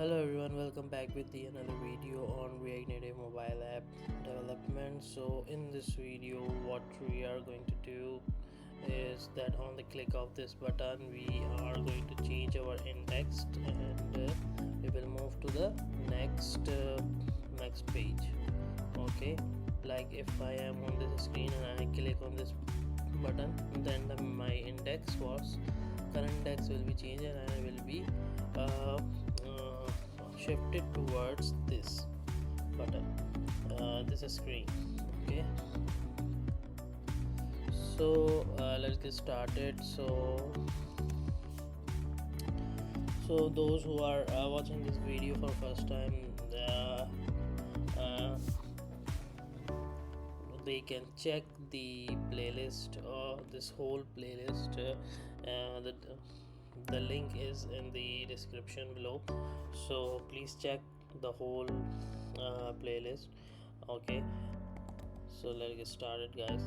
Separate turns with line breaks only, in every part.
Hello everyone, welcome back with the another video on React Native mobile app development. So in this video what we are going to do is that on the click of this button we are going to change our index and we will move to the next page. Okay, like if I am on this screen and I click on this button, then my index was current index will be changed and I will be uh, shifted towards this button, this screen. Okay, so let's get started. So those who are watching this video for first time, uh, they can check the playlist or this whole playlist. The link is in the description below, so please check the whole playlist. Okay, so let's get started, guys.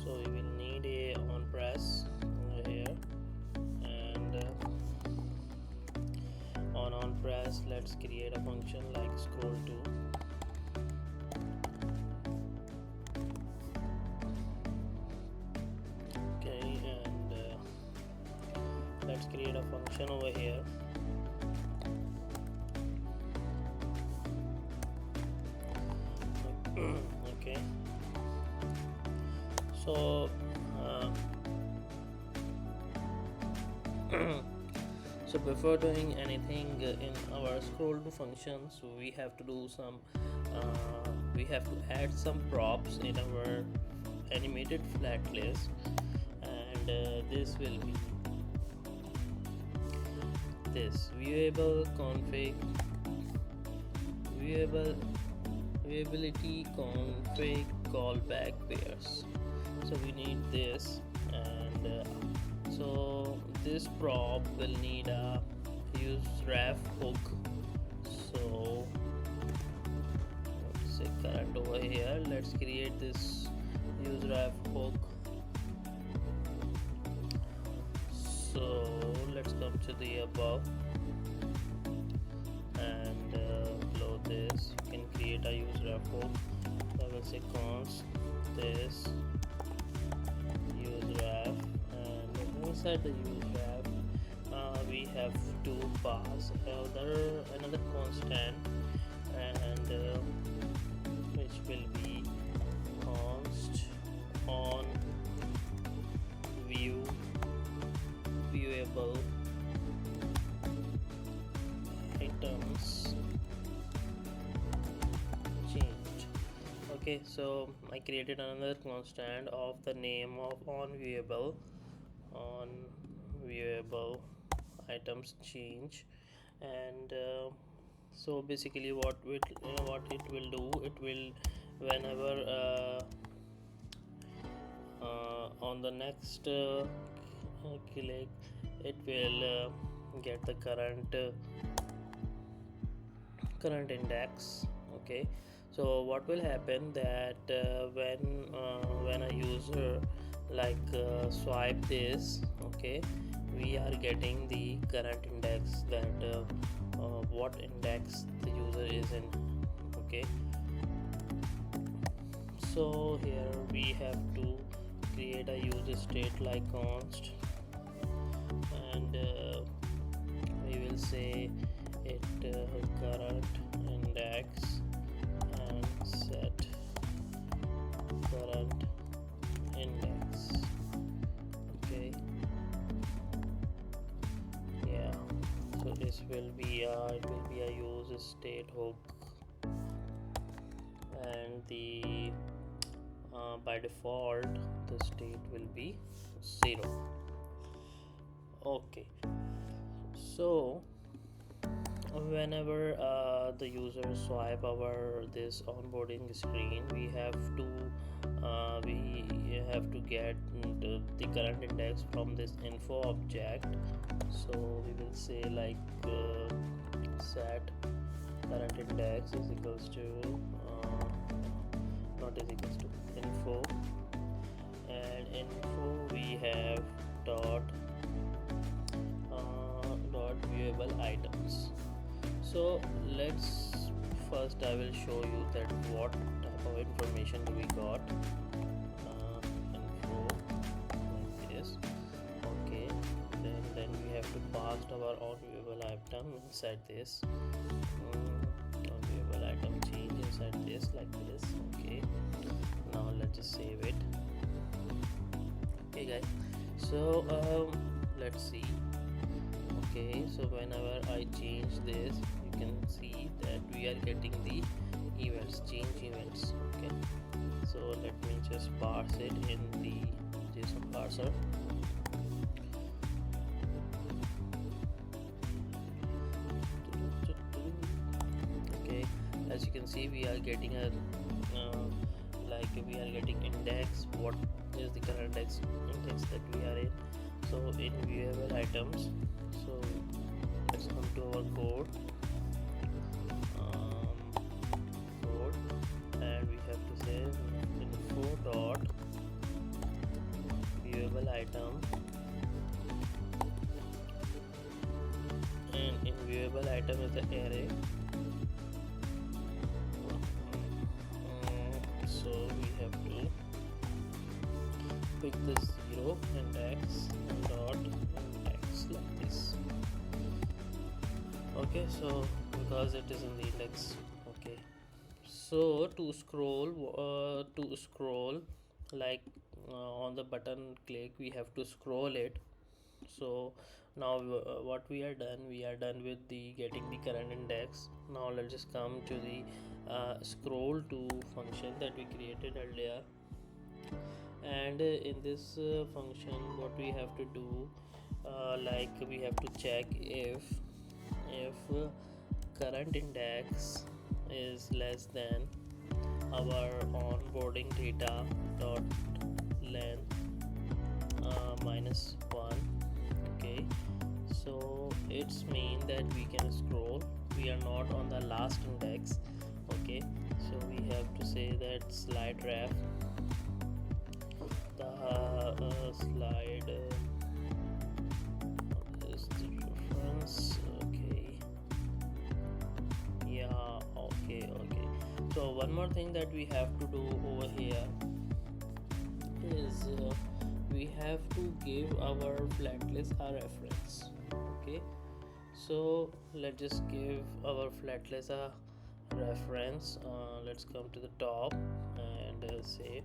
So we will need a on press over here, and on press let's create a function like scroll to. Let's create a function over here. Okay, so so before doing anything in our scroll to functions, we have to do some we have to add some props in our animated flat list, and this will be this viewable config viewability config callback pairs. So we need this, and so this prop will need a use ref hook. So let's say current over here, let's create this use ref hook. So let's come to the above, and below this you can create a use ref hook. So I will say const this use ref, and inside the use ref we have to pass another constant, and which will be const on viewable items changed. Okay, so I created another constant of the name of on viewable items change, and so basically what it will do, it will whenever on the next click, it will get the current index. Okay, so what will happen that when a user swipe this, okay, we are getting the current index, that what index the user is in. Okay, so here we have to create a user state like const, and we will say it current index and set current index. Okay, yeah, so this will be a user state hook, and the by default the state will be 0. Okay, so whenever the user swipe our this onboarding screen, we have to get the current index from this info object. So we will say like set current index is equals to not is equals to info, and info we have dot viewable items. So let's first I will show you that what type of information do we got. Info like this. Okay, then we have to pass our own viewable item inside this. Viewable item change inside this like this. Okay, now let's just save it. Okay guys, so let's see. Okay, so whenever I change this, you can see that we are getting the events, change events. Okay, so let me just parse it in the JSON parser. Okay, as you can see, we are getting a we are getting index, what is the current index that we are in. So in viewable items, so let's come to our code, and we have to say info dot viewable item, and in viewable item is the array. So we have to pick the 0 index and dot index like this. Okay, so because it is in the index. Okay, so to scroll like on the button click, we have to scroll it. So now what we are done with the getting the current index. Now let's just come to the scroll to function that we created earlier. And in this function, what we have to do, we have to check if current index is less than our onboarding data dot length -1. Okay, so it's mean that we can scroll, we are not on the last index. Okay, so we have to say that slide ref, the slide is the reference. Okay, yeah, okay. So one more thing that we have to do over here is we have to give our flat list a reference. Okay, so let's just give our flat list a reference. Let's come to the top and say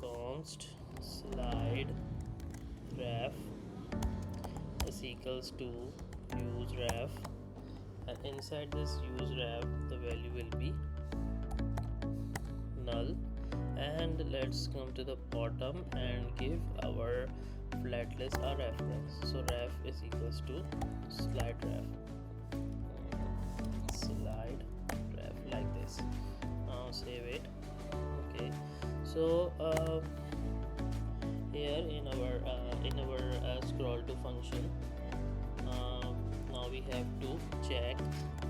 const slide ref is equals to use ref, and inside this use ref the value will be null. And let's come to the bottom and give our flat list a reference. So ref is equals to slide ref, like this. Now save it. Okay, so here in our scroll to function, now we have to check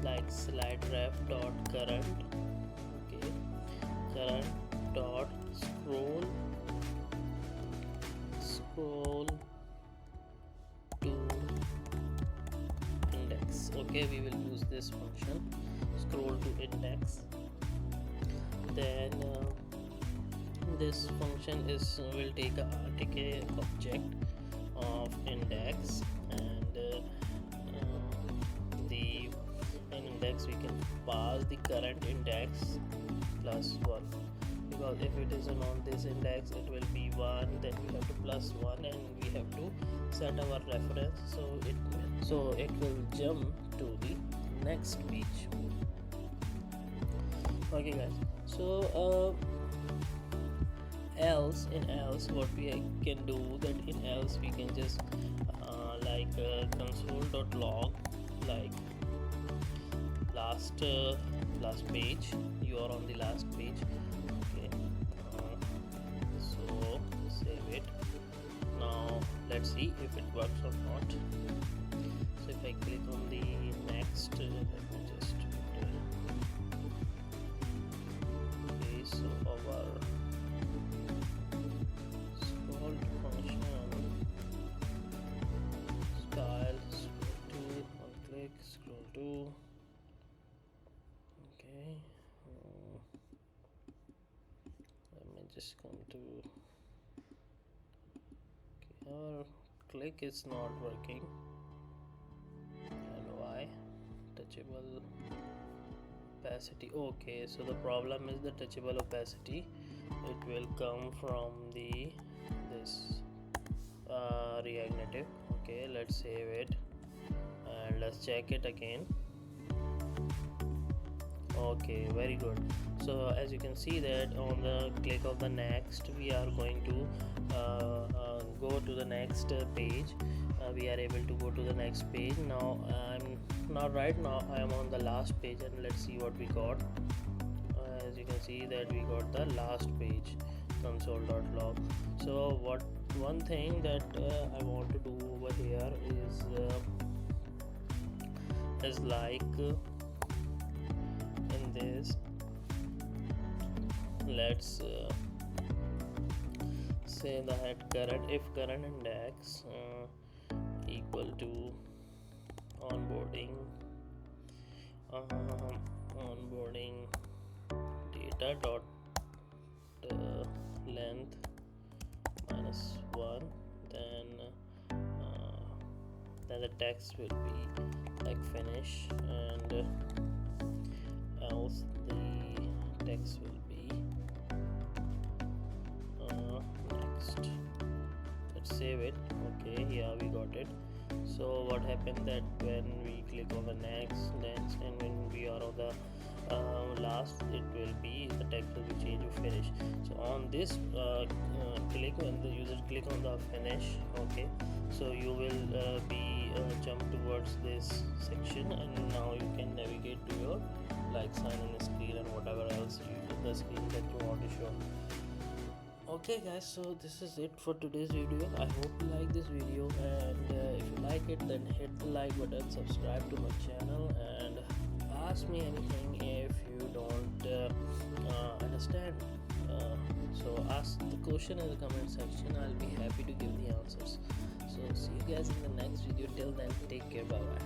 like slide ref dot current. Okay, current dot scroll to index. Okay, we will use this function, scroll to index. Then this function will take a object of index, and in index we can pass the current index plus 1, because if it is on this index it will be 1, then we have to plus 1, and we have to set our reference, so it will jump to the next page. Okay guys, so else what we can do, that in else we can just console.log like last page, you are on the last page. Okay, so save it. Now let's see if it works or not. So if I click on the next, let me just okay, so our scroll function style just come to our click is not working. And why? Touchable opacity. Okay, so the problem is the touchable opacity. It will come from the this React Native. Okay, let's save it and let's check it again. Okay, very good. So as you can see that on the click of the next, we are going to go to the next page. We are able to go to the next page. Now right now I am on the last page, and let's see what we got. As you can see that we got the last page, console.log. So one thing that I want to do over here is like in this, let's say that if current index equal to onboarding onboarding data dot length -1, then the text will be like finish, and else the text will be next. Let's save it. Okay, yeah, we got it. So what happened that when we click on the next, and when we are on the last, it will be the text will be changed to finish. So on this click, when the user click on the finish, okay, so you will be jump towards this section, and now you can navigate to your like sign in screen and whatever else the screen that you want to show. Okay guys, so this is it for today's video. I hope you like this video, and if you like it, then hit the like button, subscribe to my channel, and ask me anything if you don't understand. So ask the question in the comment section. I'll be happy to give the answers. So see you guys in the next video. Till then, take care. Bye bye.